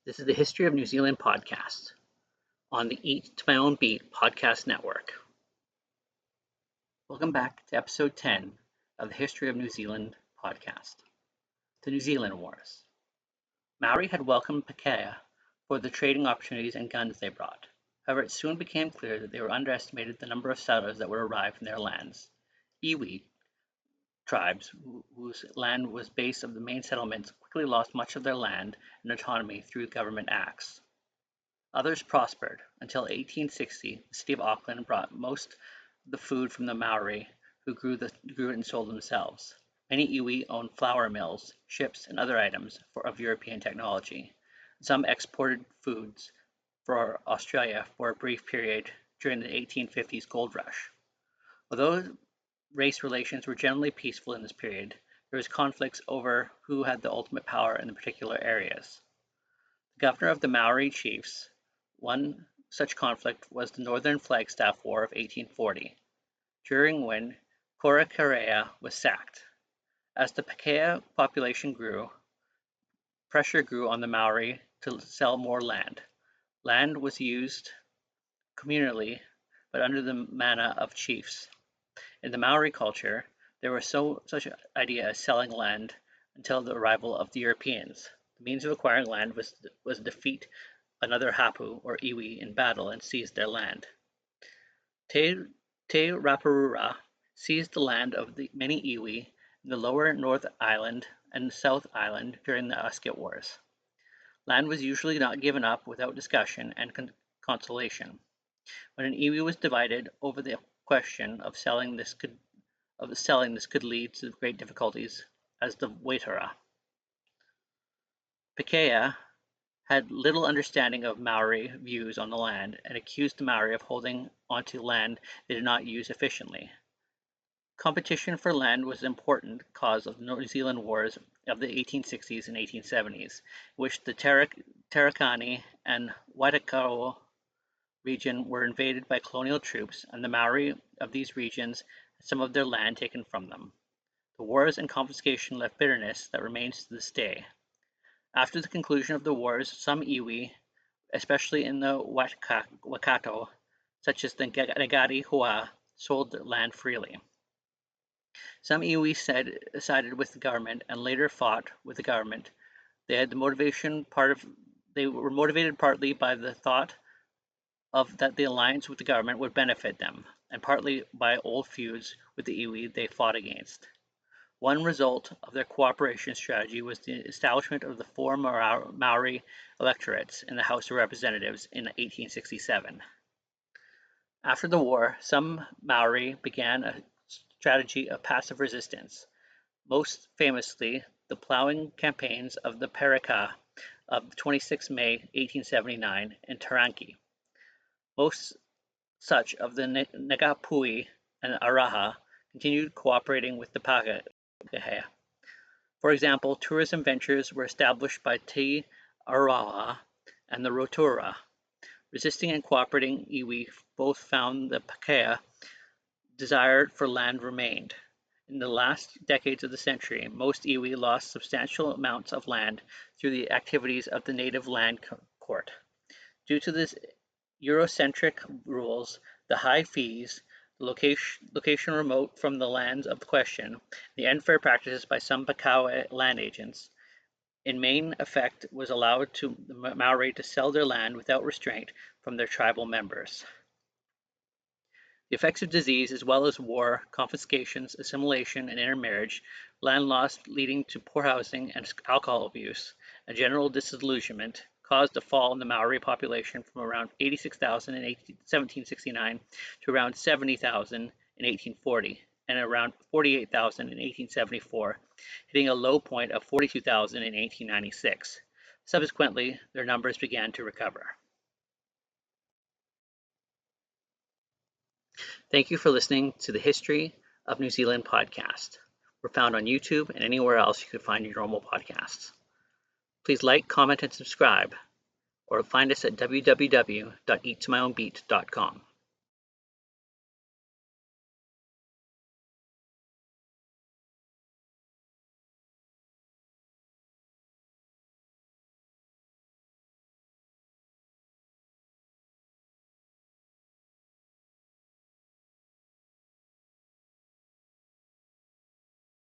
This is the History of New Zealand podcast on the Eat to My Own Beat podcast network. Welcome back to episode 10 of the History of New Zealand podcast, the New Zealand Wars. Maori had welcomed Pākehā for the trading opportunities and guns they brought. However, it soon became clear that they underestimated the number of settlers that would arrive in their lands. Iwi tribes, whose land was base of the main settlements, quickly lost much of their land and autonomy through government acts. Others prospered until 1860. The city of Auckland brought most of the food from the Maori, who grew it and sold themselves. Many iwi owned flour mills, ships, and other items of European technology. Some exported foods for Australia for a brief period during the 1850s gold rush. Although race relations were generally peaceful in this period, there was conflicts over who had the ultimate power in the particular areas. The governor of the Maori chiefs. One such conflict was the Northern Flagstaff War of 1840, during when Korakarea was sacked. As the Pākehā population grew, pressure grew on the Maori to sell more land. Land was used communally, but under the mana of chiefs. In the Maori culture, there was such an idea as selling land until the arrival of the Europeans. The means of acquiring land was defeat another hapu or iwi in battle and seized their land. Te Raparura seized the land of the many iwi in the lower North Island and South Island during the Usket Wars. Land was usually not given up without discussion and consultation. When an iwi was divided over the question of selling, this could lead to great difficulties as the waitara. Pākehā had little understanding of Maori views on the land and accused the Maori of holding onto land they did not use efficiently. Competition for land was an important cause of the New Zealand Wars of the 1860s and 1870s, in which the Tarakani and Waikato region were invaded by colonial troops, and the Maori of these regions had some of their land taken from them. The wars and confiscation left bitterness that remains to this day. After the conclusion of the wars, some iwi, especially in the Waikato, such as the Ngāti Hoa, sold their land freely. Some iwi sided with the government and later fought with the government. They were motivated partly by the thought of that the alliance with the government would benefit them, and partly by old feuds with the iwi they fought against. One result of their cooperation strategy was the establishment of the 4 Maori electorates in the House of Representatives in 1867. After the war, some Maori began a strategy of passive resistance, most famously the ploughing campaigns of the Perika of 26 May 1879 in Taranaki. Most such of the Ngāpuhi and Araha continued cooperating with the Pākehā. For example, tourism ventures were established by Te Araha and the Rotorua. Resisting and cooperating iwi both found the Pākehā desire for land remained. In the last decades of the century, most iwi lost substantial amounts of land through the activities of the native land court. Due to this Eurocentric rules, the high fees, the location remote from the lands of question, the unfair practices by some Pākehā land agents, in main effect was allowed to the Maori to sell their land without restraint from their tribal members. The effects of disease, as well as war, confiscations, assimilation, and intermarriage, land loss leading to poor housing and alcohol abuse, and general disillusionment, caused a fall in the Maori population from around 86,000 in 1769 to around 70,000 in 1840 and around 48,000 in 1874, hitting a low point of 42,000 in 1896. Subsequently, their numbers began to recover. Thank you for listening to the History of New Zealand podcast. We're found on YouTube and anywhere else you could find your normal podcasts. Please like, comment, and subscribe, or find us at www.eattomyownbeat.com.